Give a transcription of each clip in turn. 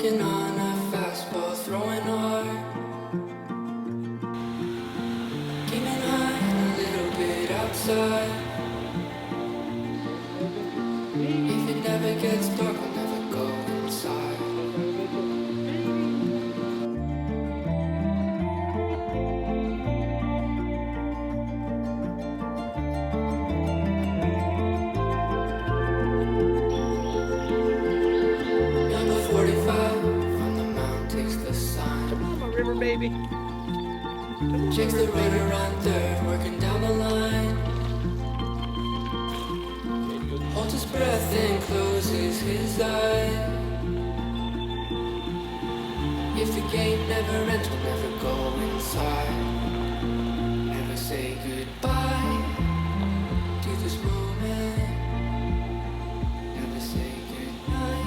Working on a fastball, throwing hard. Aiming high and a little bit outside. If it never gets dark, I'll never go inside. Number 45 from the mountain takes the sign. Come on, my river baby. Checks the rotor on third, working down the line. Holds his breath and closes his eyes. If the game never ends, we'll never go inside. Never say goodbye to this moment. Never say goodnight.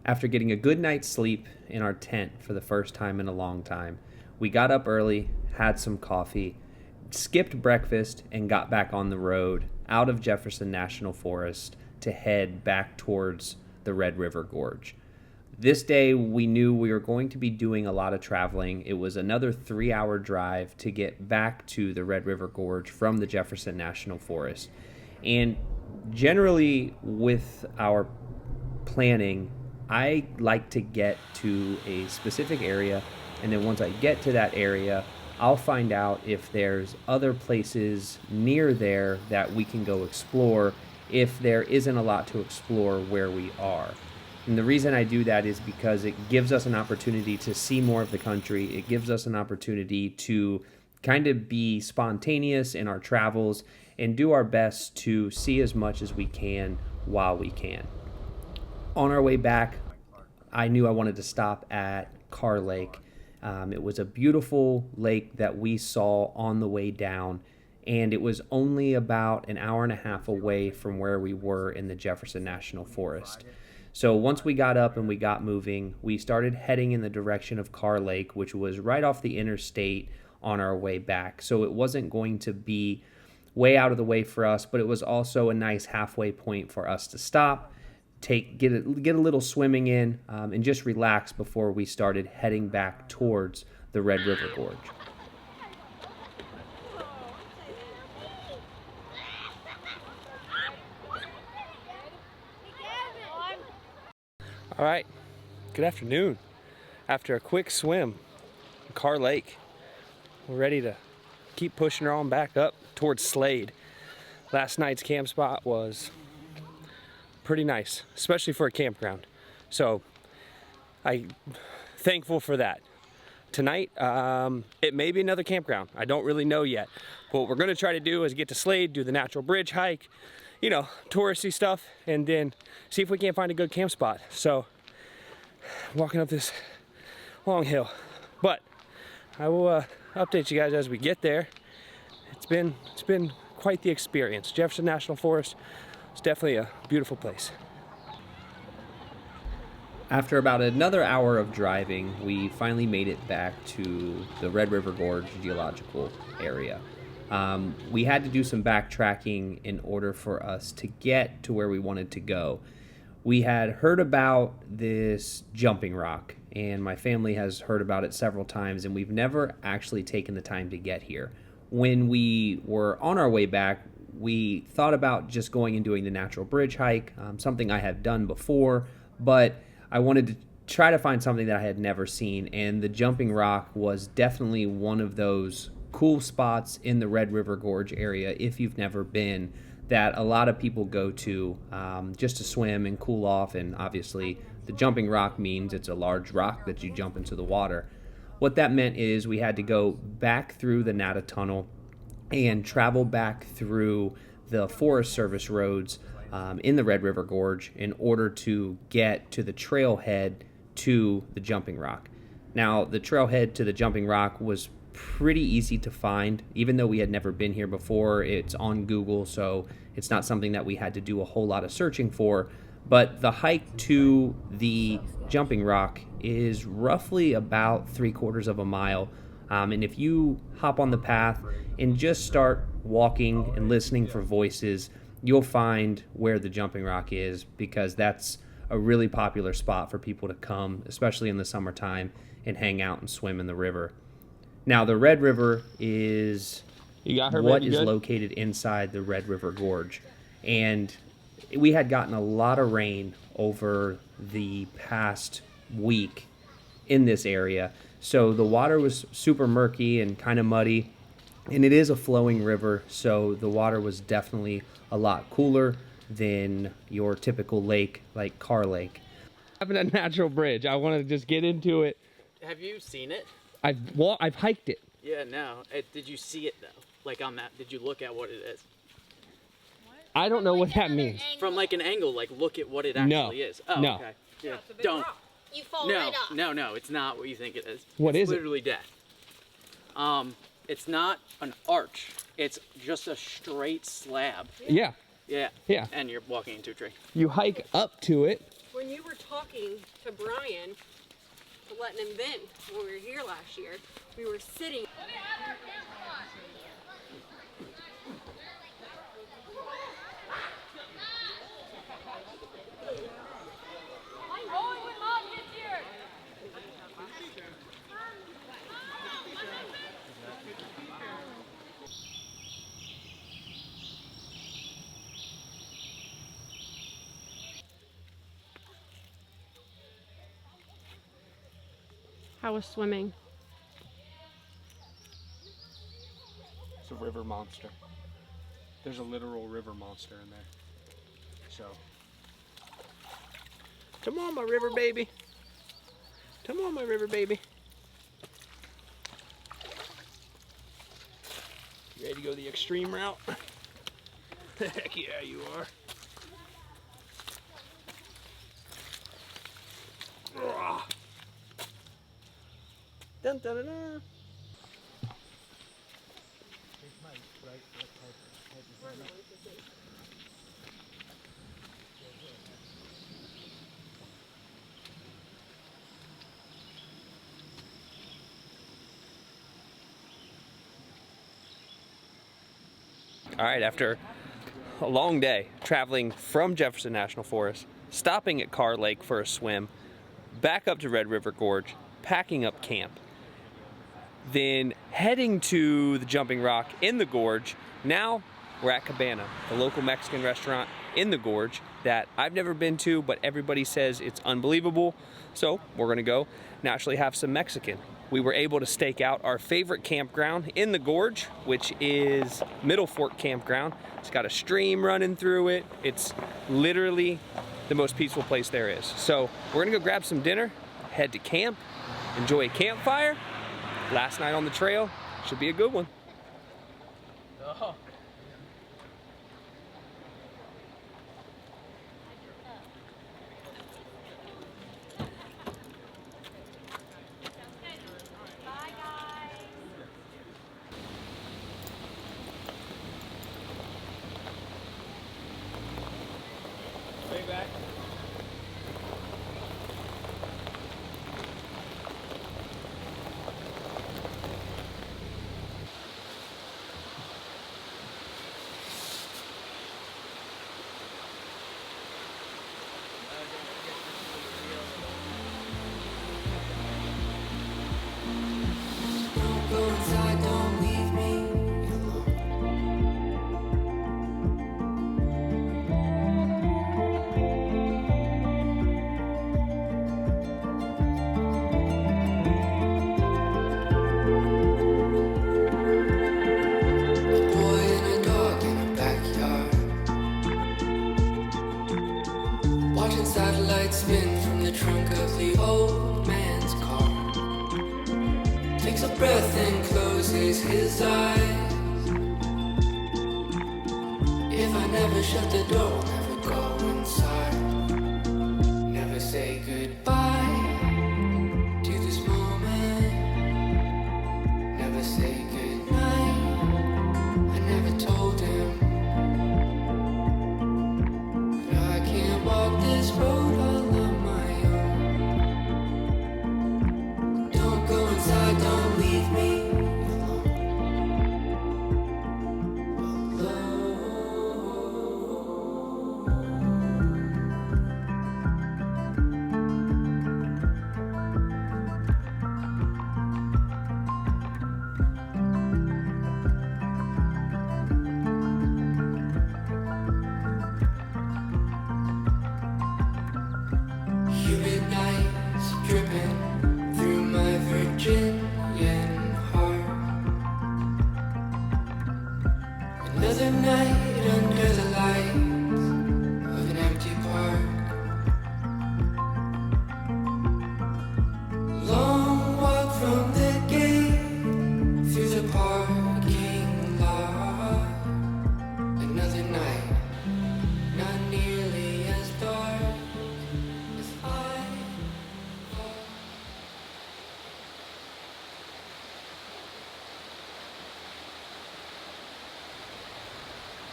After getting a good night's sleep in our tent for the first time in a long time, we got up early, had some coffee, skipped breakfast, and got back on the road out of Jefferson National Forest to head back towards the Red River Gorge. This day, we knew we were going to be doing a lot of traveling. It was another 3-hour drive to get back to the Red River Gorge from the Jefferson National Forest. And generally, with our planning, I like to get to a specific area, and then once I get to that area, I'll find out if there's other places near there that we can go explore if there isn't a lot to explore where we are. And the reason I do that is because it gives us an opportunity to see more of the country. It gives us an opportunity to kind of be spontaneous in our travels and do our best to see as much as we can while we can. On our way back, I knew I wanted to stop at Carr Lake. It was a beautiful lake that we saw on the way down, and it was only about an hour and a half away from where we were in the Jefferson National Forest. So once we got up and we got moving, we started heading in the direction of Carr Lake, which was right off the interstate on our way back. So it wasn't going to be way out of the way for us, but it was also a nice halfway point for us to stop, get a little swimming in, and just relax before we started heading back towards the Red River Gorge. All right, good afternoon. After a quick swim in Carr Lake, we're ready to keep pushing her on back up towards Slade. Last night's camp spot was pretty nice, especially for a campground. So I'm thankful for that. Tonight, it may be another campground. I don't really know yet. But what we're gonna try to do is get to Slade, do the natural bridge hike, touristy stuff, and then see if we can't find a good camp spot. So, walking up this long hill. But I will update you guys as we get there. It's been quite the experience. Jefferson National Forest is definitely a beautiful place. After about another hour of driving, we finally made it back to the Red River Gorge geological area. We had to do some backtracking in order for us to get to where we wanted to go. We had heard about this jumping rock, and my family has heard about it several times, and we've never actually taken the time to get here. When we were on our way back, we thought about just going and doing the natural bridge hike, something I have done before, but I wanted to try to find something that I had never seen, and the jumping rock was definitely one of those cool spots in the Red River Gorge area, if you've never been, that a lot of people go to just to swim and cool off. And obviously the jumping rock means it's a large rock that you jump into the water. What that meant is we had to go back through the Nata Tunnel and travel back through the Forest Service roads in the Red River Gorge in order to get to the trailhead to the jumping rock. Now, the trailhead to the jumping rock was pretty easy to find. Even though we had never been here before, it's on Google, so it's not something that we had to do a whole lot of searching for. But the hike to the jumping rock is roughly about 3/4 of a mile. And if you hop on the path and just start walking and listening for voices, you'll find where the jumping rock is, because that's a really popular spot for people to come, especially in the summertime, and hang out and swim in the river. Now, the Red River is what is located inside the Red River Gorge. And we had gotten a lot of rain over the past week in this area. So the water was super murky and kind of muddy. And it is a flowing river, so the water was definitely a lot cooler than your typical lake, like Carr Lake. Having a natural bridge. I want to just get into it. Have you seen it? I've hiked it. Yeah, no. Did you see it though? Like on that? Did you look at what it is? I don't know what that means. From like an angle, like look at what it actually is. Oh, no. Okay. Yeah. Don't. You fall No, right off. no, it's not what you think it is. What is it's it? literally death. It's not an arch. It's just a straight slab. Yeah. Yeah. Yeah. And you're walking into a tree. You hike up to it. When you were talking to Brian, letting him vent when we were here last year, we were sitting. How was swimming? It's a river monster. There's a literal river monster in there. So, come on, my river baby. Come on, my river baby. You ready to go the extreme route? Heck yeah, you are. Ugh. Dun, dun, dun, dun. All right, after a long day traveling from Jefferson National Forest, stopping at Carr Lake for a swim, back up to Red River Gorge, packing up camp, then heading to the jumping rock in the gorge. Now we're at Cabana, the local Mexican restaurant in the gorge that I've never been to, but everybody says it's unbelievable. So we're gonna go naturally have some Mexican. We were able to stake out our favorite campground in the gorge, which is Middle Fork Campground. It's got a stream running through it. It's literally the most peaceful place there is. So we're gonna go grab some dinner, head to camp, enjoy a campfire. Last night on the trail should be a good one. Oh. Way back. Don't go inside, don't leave me alone. A boy and a dog in a backyard, watching satellites spin from the trunk of the old man's car. Takes a breath and closes his eyes. If I never shut the door, never go inside, never say goodbye to this moment, never say goodnight. I never told him that I can't walk this road all on my own. Don't go inside, don't leave me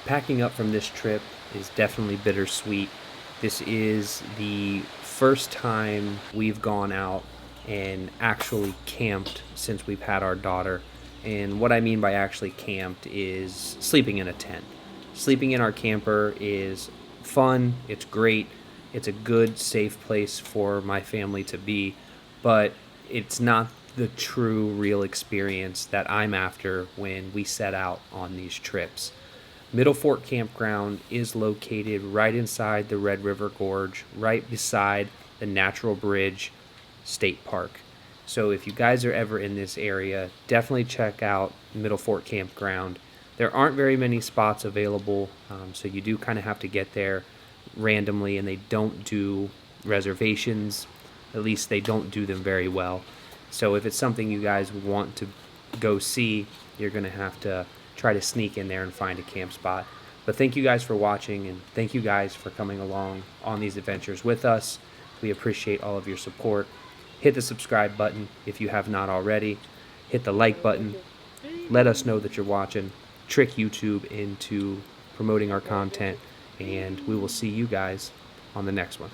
Packing up from this trip is definitely bittersweet. This is the first time we've gone out and actually camped since we've had our daughter. And what I mean by actually camped is sleeping in a tent. Sleeping in our camper is fun, it's great, it's a good, safe place for my family to be, but it's not the true, real experience that I'm after when we set out on these trips. Middle Fork Campground is located right inside the Red River Gorge, right beside the Natural Bridge State Park. So if you guys are ever in this area, definitely check out Middle Fork Campground. There aren't very many spots available, so you do kind of have to get there randomly, and they don't do reservations. At least they don't do them very well. So if it's something you guys want to go see, you're going to have to try to sneak in there and find a camp spot. But thank you guys for watching, and thank you guys for coming along on these adventures with us. We appreciate all of your support. Hit the subscribe button if you have not already. Hit the like button. Let us know that you're watching. Trick YouTube into promoting our content, and we will see you guys on the next one.